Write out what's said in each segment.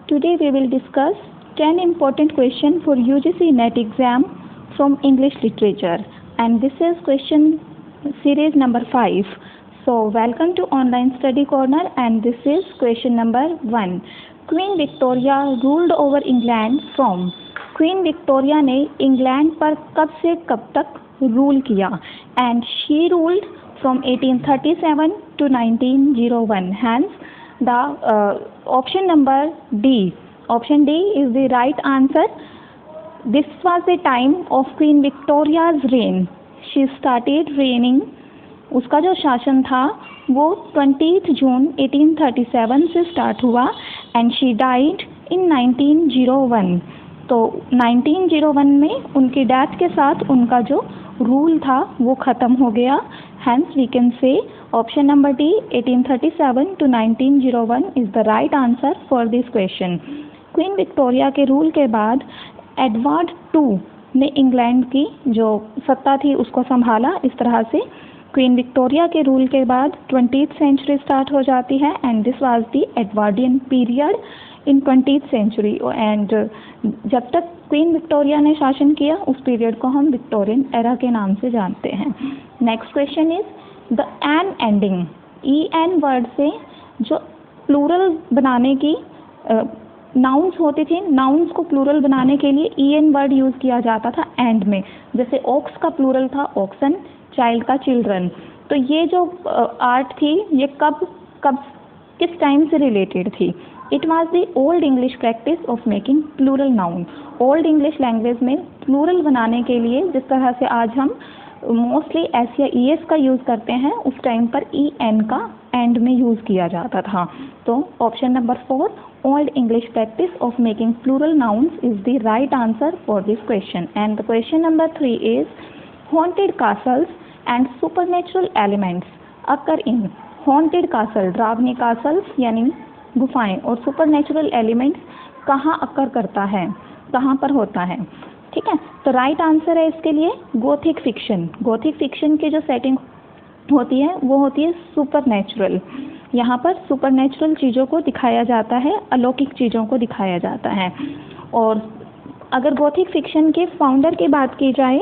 Today we will discuss 10 important questions for UGC NET exam from English literature, and this is question series number 5. So welcome to online study corner, and this is question number 1. Queen Victoria ruled over England from. Queen Victoria ने England पर कब से कब तक rule किया? And she ruled from 1837 to 1901. Hence the option number D. Option D is the right answer. This was the time of Queen Victoria's reign. She started reigning. उसका जो शासन था वो 20 जून 1837 से स्टार्ट हुआ and she died in 1901. तो 1901 में उनकी डेथ के साथ उनका जो रूल था वो ख़त्म हो गया. Hence we can say option number D 1837 to 1901 is the right answer for this question. Queen Victoria के रूल के बाद एडवर्ड II ने इंग्लैंड की जो सत्ता थी उसको संभाला. इस तरह से क्वीन विक्टोरिया के रूल के बाद 20th सेंचुरी स्टार्ट हो जाती है and this was the Edwardian period in 20th century. And जब तक क्वीन विक्टोरिया ने शासन किया उस पीरियड को हम विक्टोरियन एरा के नाम से जानते हैं. Next question is the an ending. EN word से जो प्लूरल बनाने की नाउन्स होती थी, नाउन्स को प्लूरल बनाने के लिए EN वर्ड यूज़ किया जाता था एंड में. जैसे ऑक्स का प्लूरल था ऑक्सन, चाइल्ड का चिल्ड्रन. तो ये जो आर्ट थी ये कब किस टाइम से रिलेटेड थी? It was the old English practice of making plural noun. Old English language में प्लूरल बनाने के लिए जिस तरह से आज हम मोस्टली एस या ES का यूज़ करते हैं उस टाइम पर EN का एंड में यूज़ किया जाता था. तो option number 4 old English practice of making plural nouns is the right answer for this question. And the question number 3 is haunted castles and supernatural elements occur in. haunted castle डरावनी castles यानी गुफाएं और supernatural elements कहाँ occur करता है, कहाँ पर होता है? ठीक है, तो राइट आंसर है इसके लिए गोथिक फिक्शन. गोथिक फिक्शन की जो सेटिंग होती है वो होती है सुपरनेचुरल. यहाँ पर सुपरनेचुरल चीज़ों को दिखाया जाता है, अलौकिक चीज़ों को दिखाया जाता है. और अगर गोथिक फिक्शन के फाउंडर की बात की जाए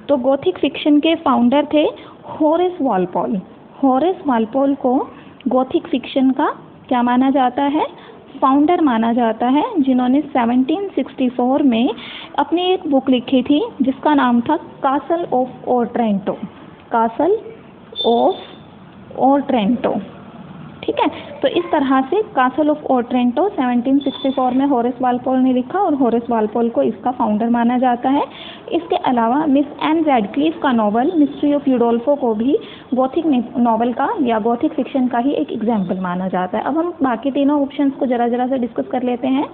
तो गोथिक फिक्शन के फाउंडर थे होरेस वॉलपोल. होरेस वॉलपोल को गोथिक फिक्शन का क्या माना जाता है? फाउंडर माना जाता है, जिन्होंने 1764 में अपनी एक बुक लिखी थी जिसका नाम था castle of Otranto. Castle of Otranto. ठीक है, तो इस तरह से कासल ऑफ ओट्रेंटो 1764 में होरेस वॉलपोल ने लिखा और होरेस वॉलपोल को इसका फाउंडर माना जाता है. इसके अलावा मिस एन रैडक्लिफ का नॉवल मिस्ट्री ऑफ यूडोल्फो को भी गोथिक नॉवल का या गोथिक फिक्शन का ही एक एग्जाम्पल माना जाता है. अब हम बाकी तीनों ऑप्शंस को जरा से डिस्कस कर लेते हैं.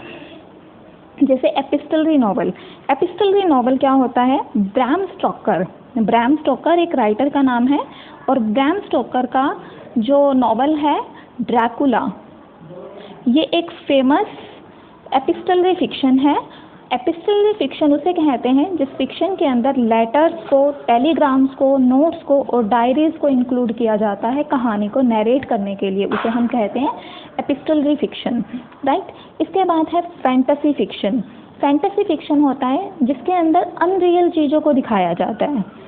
जैसे एपिस्टलरी नॉवल. एपिस्टलरी नॉवल क्या होता है? Bram Stoker. ब्रैम स्टोकर एक राइटर का नाम है और ब्रैम स्टोकर का जो नॉवल है ड्रैकुला, ये एक फेमस एपिस्टलरी फिक्शन है. एपिस्टलरी फिक्शन उसे कहते हैं जिस फिक्शन के अंदर लेटर्स को, टेलीग्राम्स को, नोट्स को और डायरीज को इंक्लूड किया जाता है कहानी को नरेट करने के लिए. उसे हम कहते हैं एपिस्टलरी फिक्शन. राइट. इसके बाद है फैंटेसी फिक्शन. फैंटेसी फिक्शन होता है जिसके अंदर अनरियल चीज़ों को दिखाया जाता है.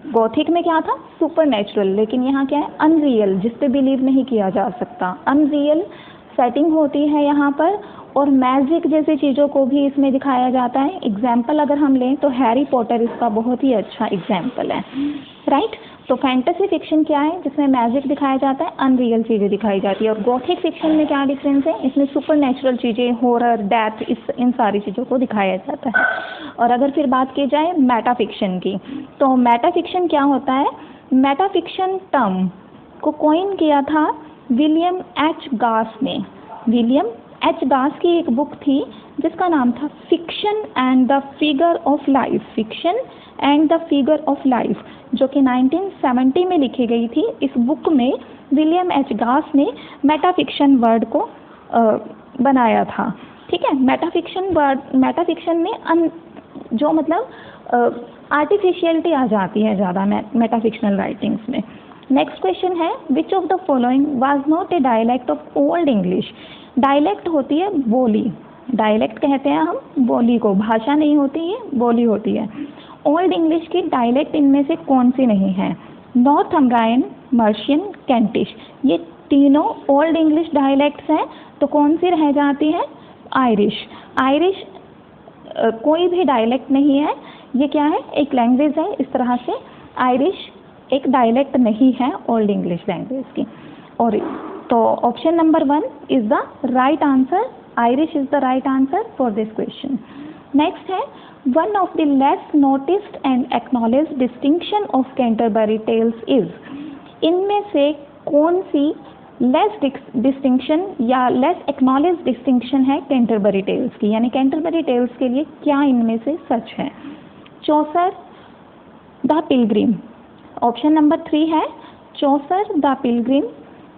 गोथिक में क्या था? सुपरनेचुरल, लेकिन यहाँ क्या है? अनरियल, जिस पे बिलीव नहीं किया जा सकता. अनरियल सेटिंग होती है यहाँ पर और मैजिक जैसी चीज़ों को भी इसमें दिखाया जाता है. एग्जाम्पल अगर हम लें तो हैरी पॉटर इसका बहुत ही अच्छा एग्जाम्पल है. राइट. तो फैंटेसी फिक्शन क्या है? जिसमें मैजिक दिखाया जाता है, अनरियल चीज़ें दिखाई जाती है. और गोथिक फिक्शन में क्या डिफरेंस है? इसमें सुपरनेचुरल चीज़ें, हॉरर, डेथ, इन सारी चीज़ों को दिखाया जाता है. और अगर फिर बात की जाए मेटाफिक्शन की, तो मेटाफिक्शन क्या होता है? मेटाफिक्शन टर्म को कॉइन किया था विलियम H. गास ने. William H. गास की एक बुक थी जिसका नाम था fiction and the figure of life. Fiction and the figure of life, जो कि 1970 में लिखी गई थी. इस बुक में विलियम H. गास ने मेटाफिक्शन वर्ड को बनाया था. ठीक है. मेटाफिक्शन में जो मतलब आर्टिफिशियलिटी आ जाती है ज़्यादा मेटाफिक्शनल राइटिंग्स में. नेक्स्ट क्वेश्चन है विच of the following was not a dialect of old English. Dialect होती है बोली, डायलेक्ट कहते हैं हम बोली को, भाषा नहीं होती है, बोली होती है। ओल्ड इंग्लिश की डायलेक्ट इनमें से कौन सी नहीं है? नॉर्थम्ब्रायन, मर्शियन, कैंटिश, ये तीनों ओल्ड इंग्लिश डायलेक्ट्स हैं। तो कौन सी रह जाती है? आयरिश। आयरिश कोई भी डायलेक्ट नहीं है, ये क्या है? एक लैंग्वेज है। इस तरह से आयरिश एक डायलेक्ट नहीं है ओल्ड इंग्लिश लैंग्वेज की। और तो option number 1 is the right answer, Irish is the right answer for this question. Next है, one of the less noticed and acknowledged distinction of Canterbury Tales is, इनमें से कौन सी लेस डिस्टिंक्शन या less acknowledge distinction है Canterbury Tales की, यानी Canterbury tales के लिए क्या इनमें से सच है? Chaucer, the pilgrim, option number 3 है Chaucer the pilgrim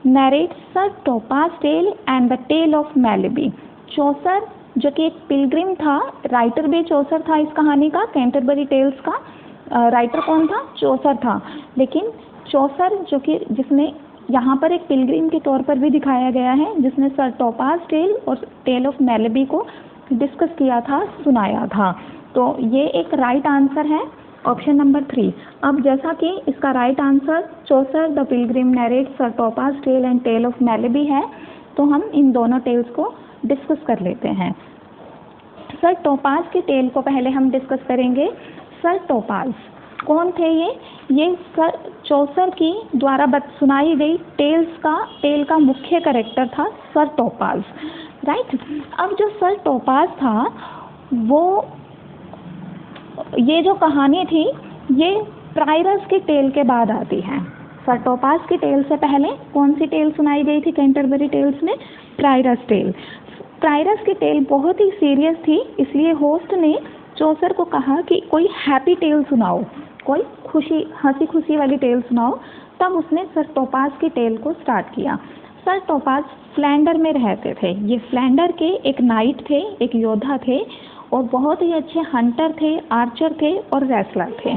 narrate Sir Topaz tale and the tale of Melibee. Chaucer जो कि एक पिलग्रिम था, राइटर भी चौसर था इस कहानी का, कैंटरबरी टेल्स का राइटर कौन था? चौसर था। लेकिन चौसर जो कि जिसने यहाँ पर एक पिलग्रिम के तौर पर भी दिखाया गया है, जिसने सर टोपाज टेल और टेल ऑफ मेलिबी को डिस्कस किया था, सुनाया था। तो ये एक राइट आंसर है ऑप्शन नंबर 3। अब जैसा कि इसका right answer Chaucer the pilgrim narrate Sir Topaz tale and tale of Melibee है, तो हम इन दोनों टेल्स को डिस्कस कर लेते हैं। सर टोपाज के टेल को पहले हम डिस्कस करेंगे। सर टोपाज कौन थे? ये सर चौसर की द्वारा सुनाई गई टेल का मुख्य कैरेक्टर था सर टोपाज, राइट। अब जो सर टोपाज था वो, ये जो कहानी थी ये प्रायरस की टेल के बाद आती है। सर टोपाज की टेल से पहले कौन सी टेल सुनाई गई थी कैंटरबरी टेल्स में? Prioress tell. प्रायरस की टेल बहुत ही सीरियस थी, इसलिए होस्ट ने चौसर को कहा कि कोई हैप्पी टेल सुनाओ, कोई हंसी खुशी वाली टेल सुनाओ। तब उसने सर टोपाज की टेल को स्टार्ट किया। सर टोपाज फ्लैंडर में रहते थे। ये फ्लैंडर के एक नाइट थे, एक योद्धा थे और बहुत ही अच्छे हंटर थे, आर्चर थे और रेसलर थे।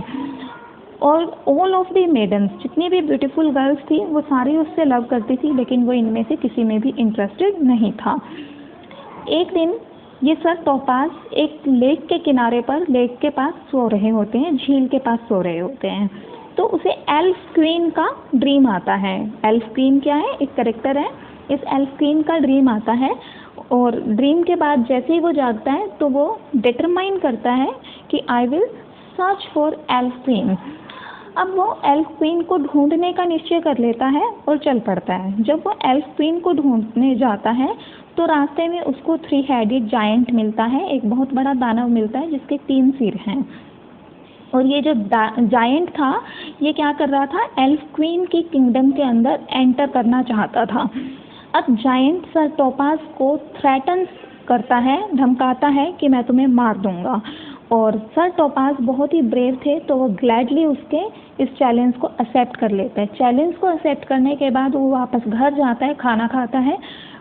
और ऑल ऑफ द मेडन्स, जितनी भी ब्यूटीफुल गर्ल्स थी वो सारी उससे लव करती थी, लेकिन वो इनमें से किसी में भी इंटरेस्टेड नहीं था। एक दिन ये सर टोपाज एक लेक के किनारे पर, लेक के पास सो रहे होते हैं, झील के पास सो रहे होते हैं। तो उसे एल्फ क्वीन का ड्रीम आता है। एल्फ क्वीन क्या है? एक कैरेक्टर है। इस एल्फ क्वीन का ड्रीम आता है और ड्रीम के बाद जैसे ही वो जागता है तो वो डिटरमाइन करता है कि I will search for elf queen. अब वो एल्फ क्वीन को ढूंढने का निश्चय कर लेता है और चल पड़ता है। जब वो एल्फ क्वीन को ढूंढने जाता है तो रास्ते में उसको 3 हेडेड जायंट मिलता है, एक बहुत बड़ा दानव मिलता है जिसके 3 सिर हैं। और ये जो जायंट था ये क्या कर रहा था? एल्फ क्वीन की किंगडम के अंदर एंटर करना चाहता था। अब जायंट सर टोपाज को थ्रेटन करता है, धमकाता है कि मैं तुम्हें मार दूंगा। और सर टोपाज बहुत ही ब्रेव थे तो वो ग्लैडली उसके इस चैलेंज को एक्सेप्ट कर लेता है। चैलेंज को एक्सेप्ट करने के बाद वो वापस घर जाता है, खाना खाता है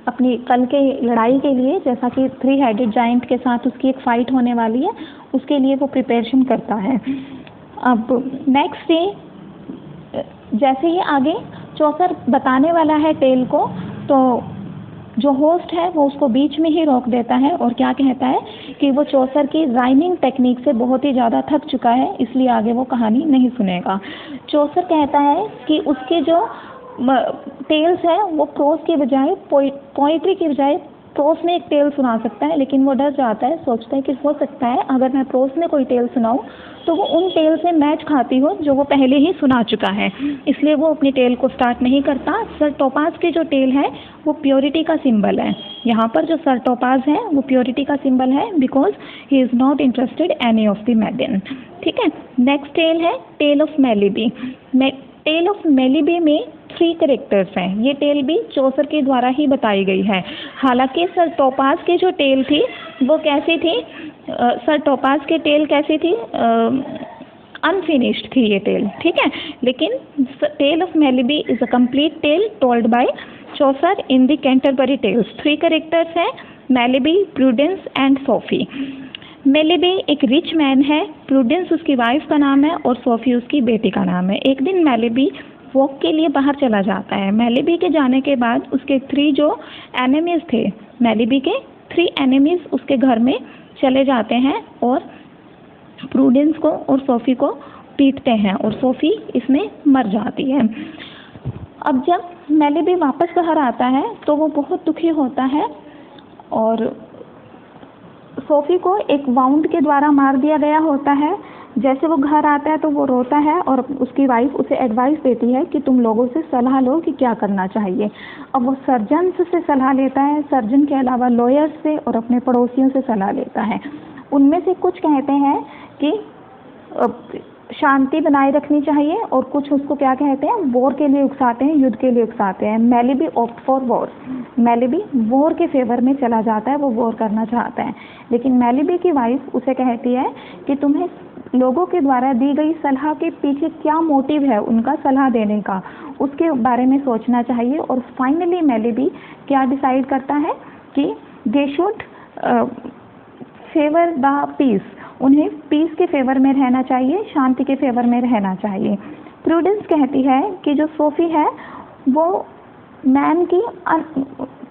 अपनी कल के लड़ाई के लिए, जैसा कि 3 हेडेड जायंट के साथ उसकी एक फ़ाइट होने वाली है, उसके लिए वो प्रिपरेशन करता है। अब नेक्स्ट डे जैसे ही आगे चौसर बताने वाला है टेल को, तो जो होस्ट है वो उसको बीच में ही रोक देता है और क्या कहता है कि वो चौसर की राइमिंग टेक्निक से बहुत ही ज़्यादा थक चुका है, इसलिए आगे वो कहानी नहीं सुनेगा। चौसर कहता है कि उसके जो टेल्स है वो प्रोज के बजाय पोइट्री के बजाय प्रोज में एक टेल सुना सकता है, लेकिन वो डर जाता है, सोचता है कि हो सकता है अगर मैं प्रोज में कोई टेल सुनाऊं तो वो उन टेल से मैच खाती हो जो वो पहले ही सुना चुका है, इसलिए वो अपनी टेल को स्टार्ट नहीं करता। सर टोपाज की जो टेल है वो प्योरिटी का सिंबल है। यहाँ पर जो सर टोपाज है वो प्योरिटी का सिंबल है, because he is not interested any of the maiden. ठीक है, नेक्स्ट टेल है tale of Melibee. Tale of Melibee में 3 कैरेक्टर्स हैं। ये टेल भी चौसर के द्वारा ही बताई गई है। हालांकि सर टोपाज की जो टेल थी वो कैसी थी? सर टोपाज की टेल कैसी थी? अनफिनिश्ड थी ये टेल, ठीक है। लेकिन tale of Melibee is a complete tale told by Chaucer in the Canterbury Tales. 3 characters हैं, Melibee, Prudence and Sophie. Melibee एक रिच मैन है, प्रूडेंस उसकी वाइफ का नाम है और सोफी उसकी बेटी का नाम है। एक दिन मेलिबी वॉक के लिए बाहर चला जाता है। मेलिबी के जाने के बाद उसके 3 जो एनिमीज थे, मेलिबी के 3 एनिमीज उसके घर में चले जाते हैं और प्रूडेंस को और सोफी को पीटते हैं और सोफी इसमें मर जाती है। अब जब मेलिबी वापस घर आता है तो वो बहुत दुखी होता है और सोफी को एक वाउंड के द्वारा मार दिया गया होता है। जैसे वो घर आता है तो वो रोता है और उसकी वाइफ उसे एडवाइस देती है कि तुम लोगों से सलाह लो कि क्या करना चाहिए। अब वो सर्जन से सलाह लेता है, सर्जन के अलावा लॉयर्स से और अपने पड़ोसियों से सलाह लेता है। उनमें से कुछ कहते हैं कि शांति बनाए रखनी चाहिए और कुछ उसको क्या कहते हैं, वॉर के लिए उकसाते हैं, युद्ध के लिए उकसाते हैं। मेलिबी ऑप्ट फॉर वॉर, मेलिबी वॉर के फेवर में चला जाता है, वो वॉर करना चाहता है। लेकिन मेलिबी की वाइफ उसे कहती है कि तुम्हें लोगों के द्वारा दी गई सलाह के पीछे क्या मोटिव है उनका सलाह देने का, उसके बारे में सोचना चाहिए। और फाइनली मेलिबी क्या डिसाइड करता है कि they should favour the peace, उन्हें पीस के फेवर में रहना चाहिए, शांति के फेवर में रहना चाहिए। प्रूडेंस कहती है कि जो सोफी है वो मैन की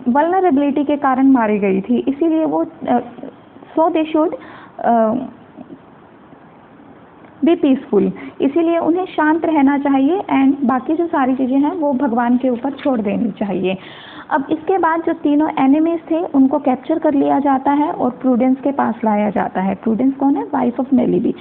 वल्नरेबिलिटी के कारण मारी गई थी, इसीलिए वो सो दे शुड बी पीसफुल, इसीलिए उन्हें शांत रहना चाहिए एंड बाकी जो सारी चीज़ें हैं वो भगवान के ऊपर छोड़ देनी चाहिए। अब इसके बाद जो तीनों एनिमीज थे उनको कैप्चर कर लिया जाता है और प्रूडेंस के पास लाया जाता है। प्रूडेंस कौन है? Wife of मेलिबी।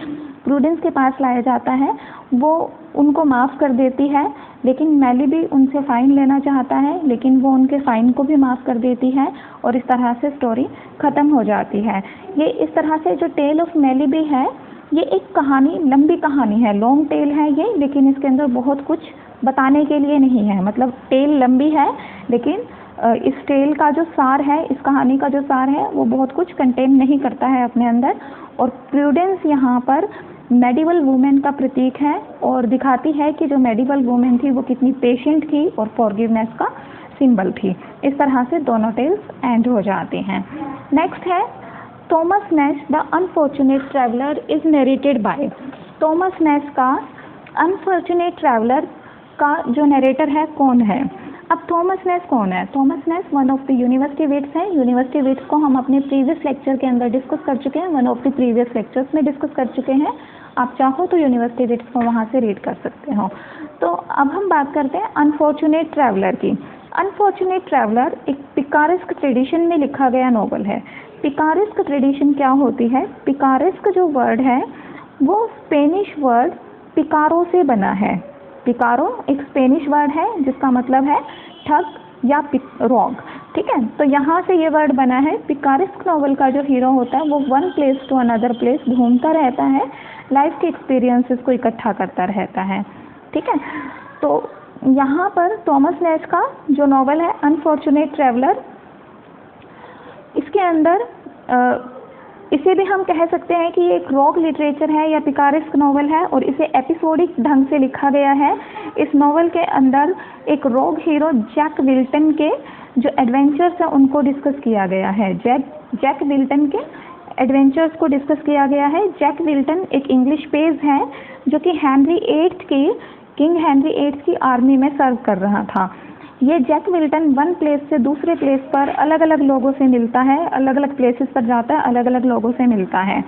प्रूडेंस के पास लाया जाता है, वो उनको माफ़ कर देती है, लेकिन मेलिबी उनसे फ़ाइन लेना चाहता है, लेकिन वो उनके फ़ाइन को भी माफ़ कर देती है और इस तरह से स्टोरी ख़त्म हो जाती है। ये इस तरह से जो टेल ऑफ मेलिबी है ये एक कहानी, लंबी कहानी है, लॉन्ग टेल है ये, लेकिन इसके अंदर बहुत कुछ बताने के लिए नहीं है। मतलब टेल लंबी है लेकिन इस टेल का जो सार है, इस कहानी का जो सार है वो बहुत कुछ कंटेन नहीं करता है अपने अंदर। और प्रूडेंस यहाँ पर मेडिवल वुमेन का प्रतीक है और दिखाती है कि जो मेडिवल वुमेन थी वो कितनी पेशेंट थी और फॉरगिवनेस का सिंबल थी। इस तरह से दोनों टेल्स एंड हो जाते हैं। नेक्स्ट है Thomas Nash the unfortunate traveller is narrated by. Thomas Nash का अनफॉर्चुनेट ट्रैवलर का जो नरेटर है कौन है? अब थॉमस नैश कौन है? Thomas Nash one of the university wits है। यूनिवर्सिटी विट्स को हम अपने प्रीवियस लेक्चर के अंदर डिस्कस कर चुके हैं, one of the previous lectures में डिस्कस कर चुके हैं। आप चाहो तो यूनिवर्सिटी विट्स को वहाँ से रीड कर सकते हो। तो अब हम बात करते हैं अनफॉर्चुनेट ट्रैवलर की। अनफॉर्चुनेट ट्रैवलर एक पिकारेस्क ट्रेडिशन में लिखा गया नॉवल है। पिकारेस्क ट्रेडिशन क्या होती है? पिकारेस्क जो वर्ड है वो स्पेनिश वर्ड पिकारो से बना है। पिकारो एक स्पेनिश वर्ड है जिसका मतलब है ठग या रॉग, ठीक है। तो यहाँ से ये वर्ड बना है। पिकारेस्क नॉवल का जो हीरो होता है वो one place to another place घूमता रहता है, लाइफ के एक्सपीरियंसेस को इकट्ठा करता रहता है, ठीक है। तो यहाँ पर थॉमस नैश का जो नॉवल है अनफॉर्चुनेट ट्रैवलर, इसके अंदर इसे भी हम कह सकते हैं कि एक रॉक लिटरेचर है या पिकारेस्क नॉवल है और इसे एपिसोडिक ढंग से लिखा गया है। इस नॉवल के अंदर एक रॉक हीरो जैक विल्टन के जो एडवेंचर्स हैं उनको डिस्कस किया गया है। जैक विल्टन के एडवेंचर्स को डिस्कस किया गया है। जैक विल्टन एक इंग्लिश पेज है जो कि किंग हेनरी VIII की आर्मी में सर्व कर रहा था। ये जैक विल्टन वन प्लेस से दूसरे प्लेस पर अलग अलग लोगों से मिलता है, अलग अलग प्लेसेस पर जाता है, अलग अलग लोगों से मिलता है।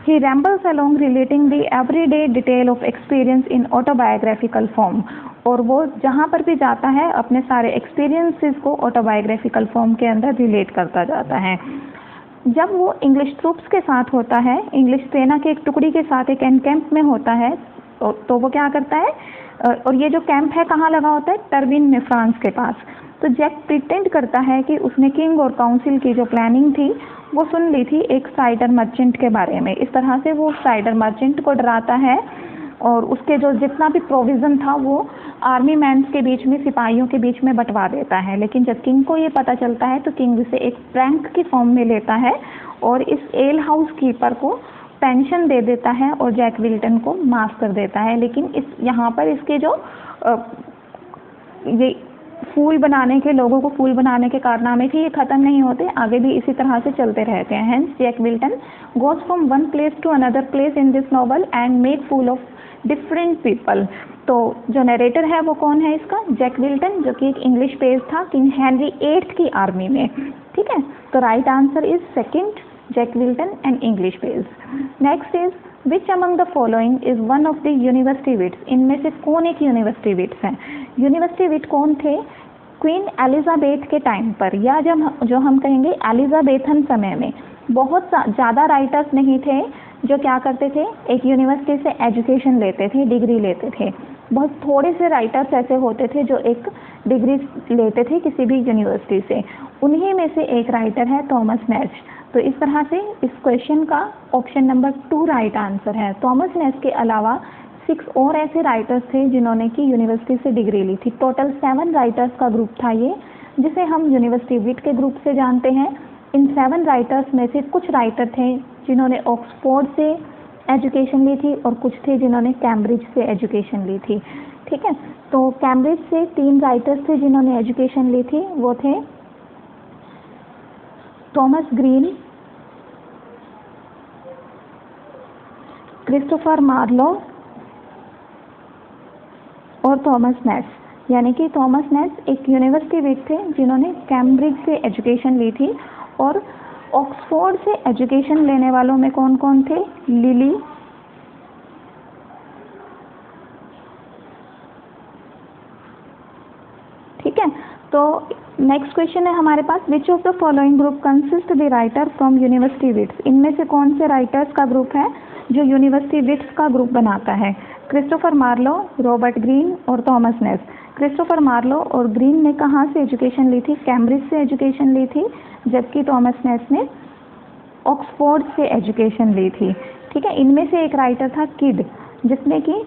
He rambles along relating the everyday detail of experience in autobiographical form, और वो जहाँ पर भी जाता है अपने सारे एक्सपीरियंसेस को ऑटोबायोग्राफिकल फॉर्म के अंदर रिलेट करता जाता है। जब वो इंग्लिश ट्रूप्स के साथ होता है, इंग्लिश सेना के एक टुकड़ी के साथ एक कैंप में होता है, तो वो क्या करता है, और ये जो कैंप है कहाँ लगा होता है? टर्बिन में, फ्रांस के पास। तो जैक प्रिटेंड करता है कि उसने किंग और काउंसिल की जो प्लानिंग थी वो सुन ली थी एक साइडर मर्चेंट के बारे में। इस तरह से वो साइडर मर्चेंट को डराता है और उसके जो जितना भी प्रोविज़न था वो आर्मी मैन्स के बीच में, सिपाहियों के बीच में बंटवा देता है। लेकिन जब किंग को ये पता चलता है तो किंग इसे एक प्रैंक की फॉर्म में लेता है और इस एल हाउस कीपर को पेंशन दे देता है और जैक विल्टन को माफ़ कर देता है। लेकिन इस यहाँ पर इसके जो ये फूल बनाने के, लोगों को फूल बनाने के कारनामे थे, ये ख़त्म नहीं होते, आगे भी इसी तरह से चलते रहते हैं। Hence Jack Wilton goes from one place to another place in this novel and make fool of different people. तो जो नरेटर है वो कौन है इसका, जैक विल्टन, जो कि एक इंग्लिश पेज था किंग हेनरी 8 की आर्मी में। ठीक है, तो right answer is second, Jack Wilton and English page. Next is which among the following is one of the university wits, इनमें से कौन एक यूनिवर्सिटी विट्स है। यूनिवर्सिटी विट कौन थे, क्वीन एलिजाबेथ के टाइम पर, या जब जो हम कहेंगे एलिजाबेथन समय में बहुत ज़्यादा राइटर्स नहीं थे जो क्या करते थे, एक यूनिवर्सिटी से एजुकेशन लेते थे, डिग्री लेते थे। बहुत थोड़े से राइटर्स ऐसे होते थे जो एक डिग्री लेते थे किसी भी यूनिवर्सिटी से, उन्हीं में से एक राइटर है थॉमस नेश। तो इस तरह से इस क्वेश्चन का ऑप्शन नंबर 2 राइट आंसर है। थॉमस नेश के अलावा 6 और ऐसे राइटर्स थे जिन्होंने की यूनिवर्सिटी से डिग्री ली थी। टोटल 7 राइटर्स का ग्रुप था ये, जिसे हम यूनिवर्सिटी विट के ग्रुप से जानते हैं। इन 7 राइटर्स में से कुछ राइटर थे जिन्होंने ऑक्सफोर्ड से एजुकेशन ली थी और कुछ थे जिन्होंने कैम्ब्रिज से एजुकेशन ली थी। ठीक है, तो कैम्ब्रिज से 3 राइटर्स थे जिन्होंने एजुकेशन ली थी, वो थे थॉमस ग्रीन, क्रिस्टोफर मार्लो और थॉमस नेश। यानी कि थॉमस नेश एक यूनिवर्सिटी विट थे जिन्होंने कैम्ब्रिज से एजुकेशन ली थी, और ऑक्सफोर्ड से एजुकेशन लेने वालों में कौन कौन थे, लिली, ठीक है। तो नेक्स्ट क्वेश्चन है हमारे पास, which of the following group consist the writer from university wits, इनमें से कौन से राइटर्स का ग्रुप है जो यूनिवर्सिटी विट्स का ग्रुप बनाता है। क्रिस्टोफर मार्लो, रॉबर्ट ग्रीन और थॉमस नेश। क्रिस्टोफर मार्लो और ग्रीन ने कहाँ से एजुकेशन ली थी, कैम्ब्रिज से एजुकेशन ली थी, जबकि थॉमस नेश ने ऑक्सफोर्ड से एजुकेशन ली थी। ठीक है, इनमें से एक राइटर था किड, जिसने कि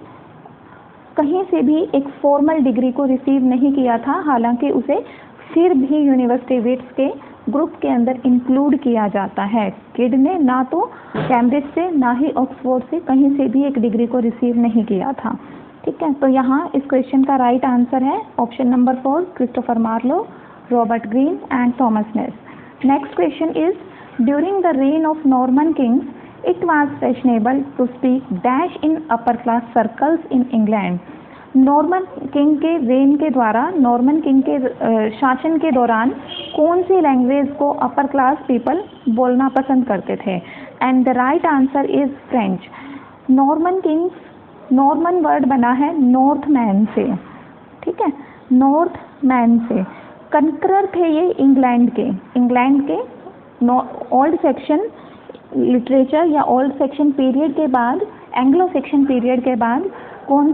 कहीं से भी एक फॉर्मल डिग्री को रिसीव नहीं किया था, हालांकि उसे फिर भी यूनिवर्सिटी विट्स के ग्रुप के अंदर इंक्लूड किया जाता है। किड ने ना तो कैम्ब्रिज से ना ही ऑक्सफोर्ड से कहीं से भी एक डिग्री को रिसीव नहीं किया था। ठीक है, तो यहाँ इस क्वेश्चन का राइट आंसर है option number 4, Christopher Marlowe, Robert Greene and Thomas Nashe. Next question is, during the reign of Norman kings it was fashionable to speak dash in upper class circles in England। Norman king के rain के द्वारा, Norman king के शासन के दौरान कौन सी language को upper class people बोलना पसंद करते थे, and the right answer is French. Norman Kings, Norman word बना है नॉर्थ मैन से, ठीक है, नॉर्थ मैन से। कंकरर थे ये इंग्लैंड के ओल्ड सेक्शन लिटरेचर या ओल्ड सेक्शन पीरियड के बाद, एंग्लो सेक्शन पीरियड के बाद कौन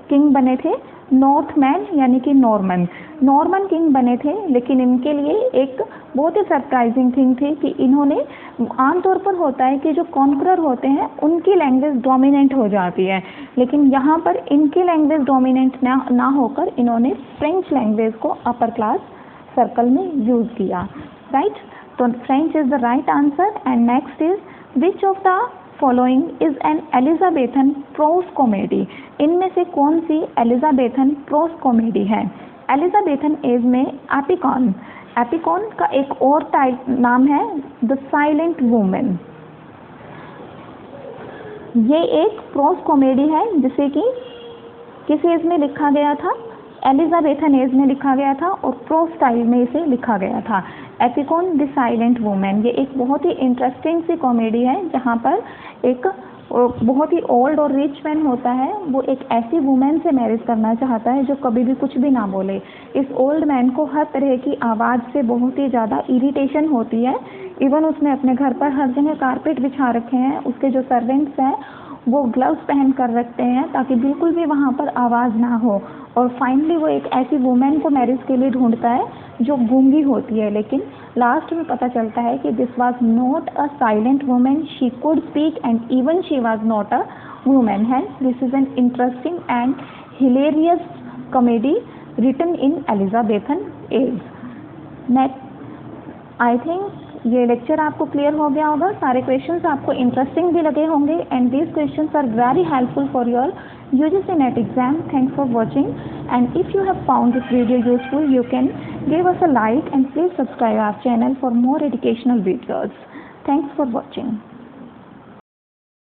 किंग बने थे, नॉर्थ मैन यानी कि नॉर्मन किंग बने थे। लेकिन इनके लिए एक बहुत ही सरप्राइजिंग थिंग थी कि इन्होंने, आमतौर पर होता है कि जो कॉन्करर होते हैं उनकी लैंग्वेज डोमिनेंट हो जाती है, लेकिन यहाँ पर इनकी लैंग्वेज डोमिनेंट ना होकर इन्होंने फ्रेंच लैंग्वेज को अपर क्लास सर्कल में यूज़ किया, राइट। तो French is the right answer. And next is, which of the following is an Elizabethan pros comedy, इनमें से कौन सी एलिजाबेथन प्रोस कॉमेडी है। एलिजाबेथन एज में एपिकॉन का एक और नाम है द साइलेंट वुमेन। ये एक प्रोस कॉमेडी है जिसे कि किस एज में लिखा गया था, एलिजाबेथन एज में लिखा गया था और प्रोस स्टाइल में इसे लिखा गया था। एपिकॉन द साइलेंट वुमेन, ये एक बहुत ही इंटरेस्टिंग सी कॉमेडी है जहाँ पर एक बहुत ही ओल्ड और रिच मैन होता है, वो एक ऐसी वुमेन से मैरिज करना चाहता है जो कभी भी कुछ भी ना बोले। इस ओल्ड मैन को हर तरह की आवाज़ से बहुत ही ज़्यादा इरिटेशन होती है। इवन उसने अपने घर पर हर जगह कारपेट बिछा रखे हैं, उसके जो सर्वेंट्स हैं वो ग्लव्स पहन कर रखते हैं ताकि बिल्कुल भी वहाँ पर आवाज़ ना हो। और फाइनली वो एक ऐसी वुमेन को मैरिज के लिए ढूंढता है जो गूंगी होती है, लेकिन लास्ट में पता चलता है कि this was not a silent women, she could speak and even she was not a women. Hence this is an interesting and hilarious comedy written in Elizabethan age. Next, I think ये lecture आपको clear हो गया होगा, सारे questions आपको interesting भी लगे होंगे, and these questions are very helpful for your UGC NET exam. Thanks for watching, and if you have found this video useful, you can give us a like and please subscribe our channel for more educational videos. Thanks for watching.